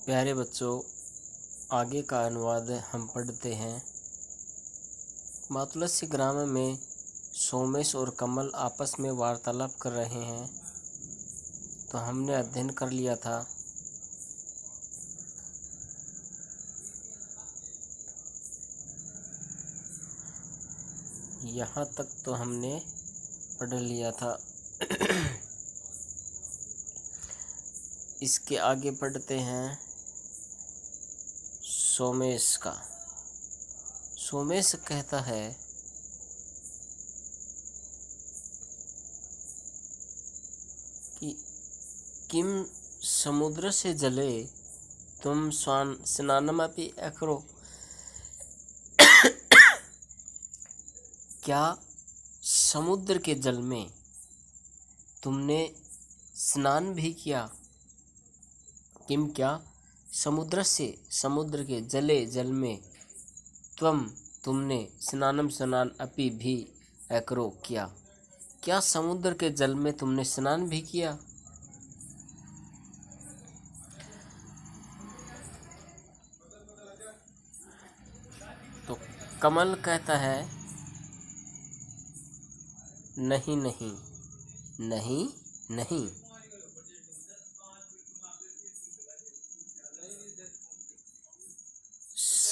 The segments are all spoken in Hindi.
प्यारे बच्चों, आगे का अनुवाद हम पढ़ते हैं। मातुलस्य ग्राम में सोमेश और कमल आपस में वार्तालाप कर रहे हैं। तो हमने अध्ययन कर लिया था यहाँ तक, तो हमने पढ़ लिया था। इसके आगे पढ़ते हैं सोमेश का। सोमेश कहता है कि किम समुद्र से जले तुम स्नानमपि अकरो। क्या समुद्र के जल में तुमने स्नान भी किया? किम क्या समुद्र से समुद्र के जले जल में तुमने स्नान अपि भी अकरो किया। क्या समुद्र के जल में तुमने स्नान भी किया? तो कमल कहता है नहीं नहीं नहीं नहीं,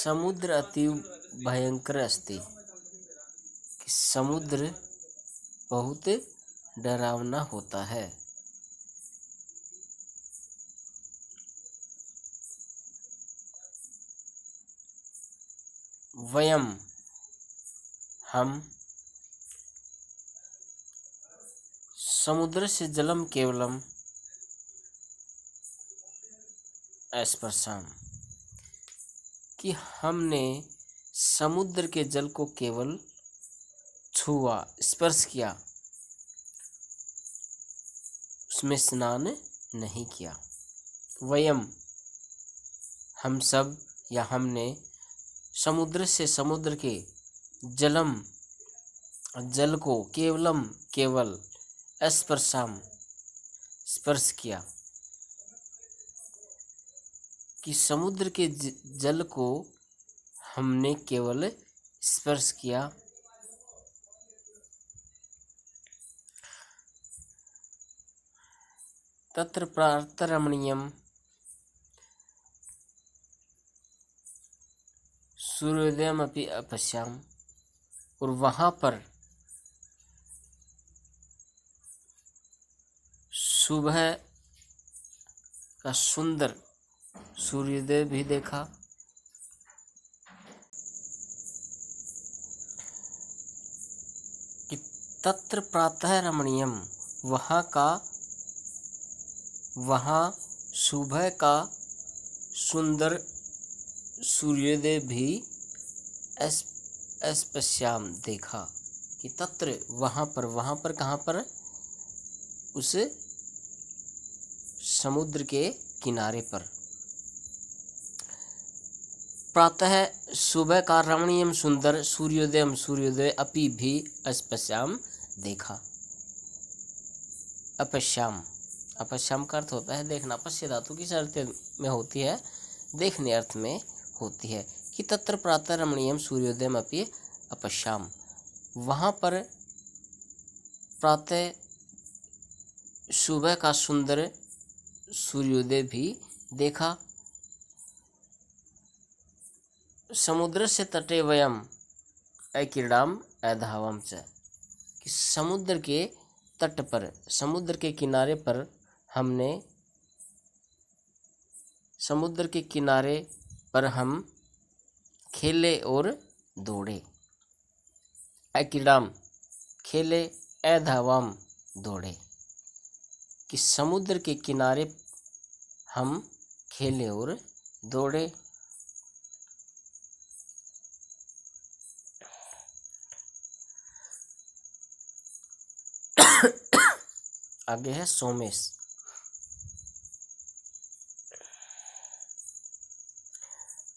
समुद्र अति भयंकर अस्ति। कि समुद्र बहुत डरावना होता है। वयम हम समुद्र से जलम केवलम स्पर्शाम। कि हमने समुद्र के जल को केवल छुआ, स्पर्श किया, उसमें स्नान नहीं किया। वयम हम सब या हमने समुद्र से समुद्र के जल को केवलम केवल स्पर्शाम स्पर्श किया। कि समुद्र के जल को हमने केवल स्पर्श किया। तत्र प्रातरमणीयम सूर्योदयम अपि अपश्याम। और वहाँ पर सुबह का सुंदर सूर्योदय भी देखा। कि तत्र प्रातः रमणीयम, वहाँ सुबह का सुंदर सूर्योदय भी स्पश्याम देखा। कि तत्र वहाँ पर कहाँ पर? उस समुद्र के किनारे पर। प्रातः सुबह का रमणीयम सुंदर सूर्योदय अपि भी स्पश्याम देखा। अपश्याम का अर्थ होता है देखना। पश्य धातु किस अर्थ में होती है? देखने अर्थ में होती है। कि तत्र प्रातः रमणीयम सूर्योदयम अपि अपश्याम, वहाँ पर प्रातः सुबह का सुंदर सूर्योदय भी देखा। समुद्र से तटे वयम अक्रीडाम अधावम च। कि समुद्र के तट पर, समुद्र के किनारे पर हम खेले और दौड़े। अक्रीडाम खेले, अधावम दौड़े। कि समुद्र के किनारे हम खेले और दौड़े। आगे है सोमेश।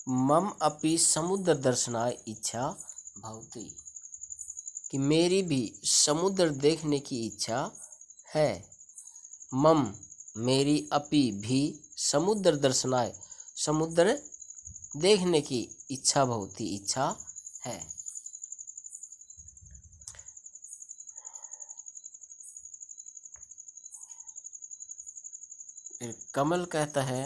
मम अपि समुद्र दर्शनाय इच्छा भवति। कि मेरी भी समुद्र देखने की इच्छा है। मम मेरी, अपि भी, समुद्र दर्शनाय समुद्र देखने की इच्छा बहुत ही इच्छा है। फिर कमल कहता है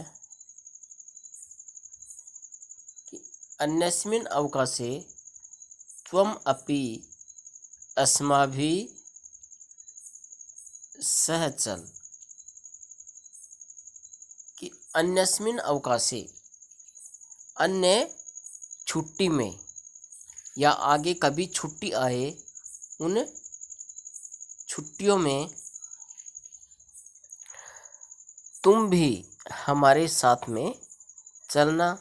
कि अन्यस्मिन् अवकाशे त्वम् अपि अस्माभिः सह चल। कि अन्यस्मिन् अवकाशे, अन्य छुट्टी में या आगे कभी छुट्टी आए, उन छुट्टियों में तुम भी हमारे साथ में चलना।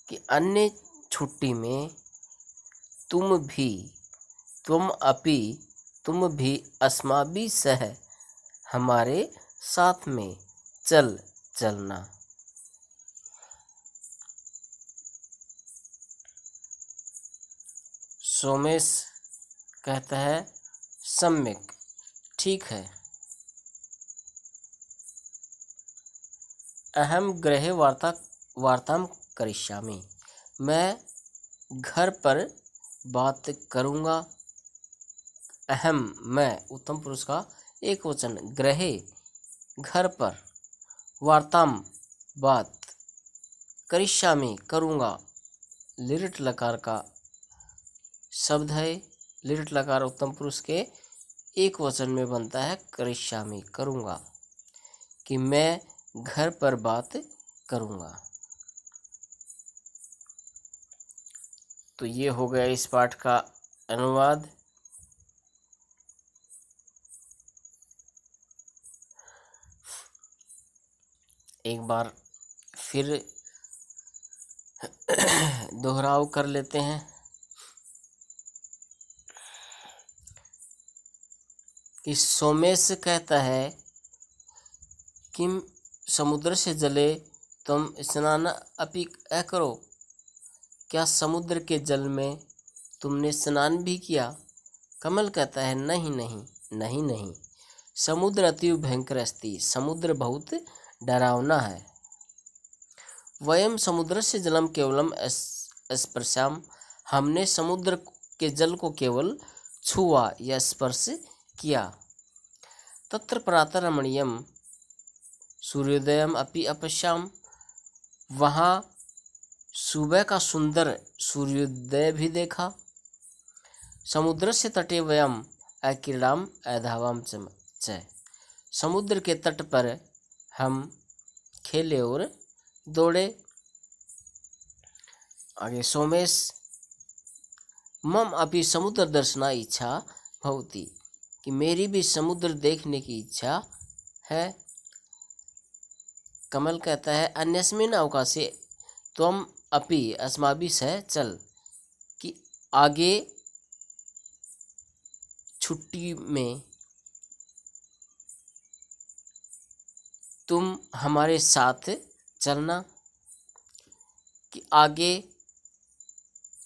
कि अन्य छुट्टी में तुम अपि तुम भी अस्माभि सह हमारे साथ में चलना। सोमेश कहता है सम्यक, ठीक है। अहम गृहे वार्तां करिष्यामि, मैं घर पर बात करूँगा। अहम, मैं, उत्तम पुरुष का एक वचन, गृहे, घर पर, वार्तां, बात, करिष्यामि, करूँगा। लिट लकार का शब्द है। लिट लकार उत्तम पुरुष के एक वचन में बनता है करिष्यामि, करूँगा। कि मैं घर पर बात करूँगा। तो ये हो गया इस पाठ का अनुवाद। एक बार फिर दोहराव कर लेते हैं कि सोमेश कहता है कि समुद्र से जले तुम स्नान अपि करो। क्या समुद्र के जल में तुमने स्नान भी किया? कमल कहता है नहीं नहीं नहीं नहीं, समुद्र अति भयंकर अस्ति, समुद्र बहुत डरावना है। वयम समुद्र से जलम केवलम स्पर्शाम, हमने समुद्र के जल को केवल छुआ या स्पर्श किया। तत्र प्रातः रमणीयम सूर्योदयम अपि अपश्याम, वहाँ सुबह का सुंदर सूर्योदय भी देखा। समुद्र से तटे वयम अक्रीडाम अधावाम च, समुद्र के तट पर हम खेले और दौड़े। आगे सोमेश मम अपि समुद्र दर्शना इच्छा भवति, कि मेरी भी समुद्र देखने की इच्छा है। कमल कहता है अन्यस्मिन् अवकाशे त्वम अपि अस्माभि सह चल, कि आगे छुट्टी में तुम हमारे साथ चलना। कि आगे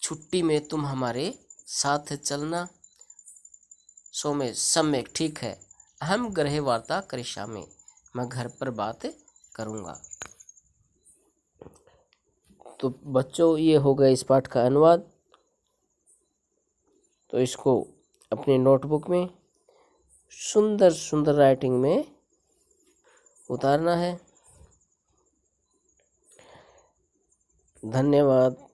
छुट्टी में तुम हमारे साथ चलना। सोमेश सम्यक, ठीक है। अहम गृहे वार्ता करिष्यामि, मैं घर पर बात करूँगा। तो बच्चों ये हो गया इस पाठ का अनुवाद। तो इसको अपने नोटबुक में सुंदर सुंदर राइटिंग में उतारना है। धन्यवाद।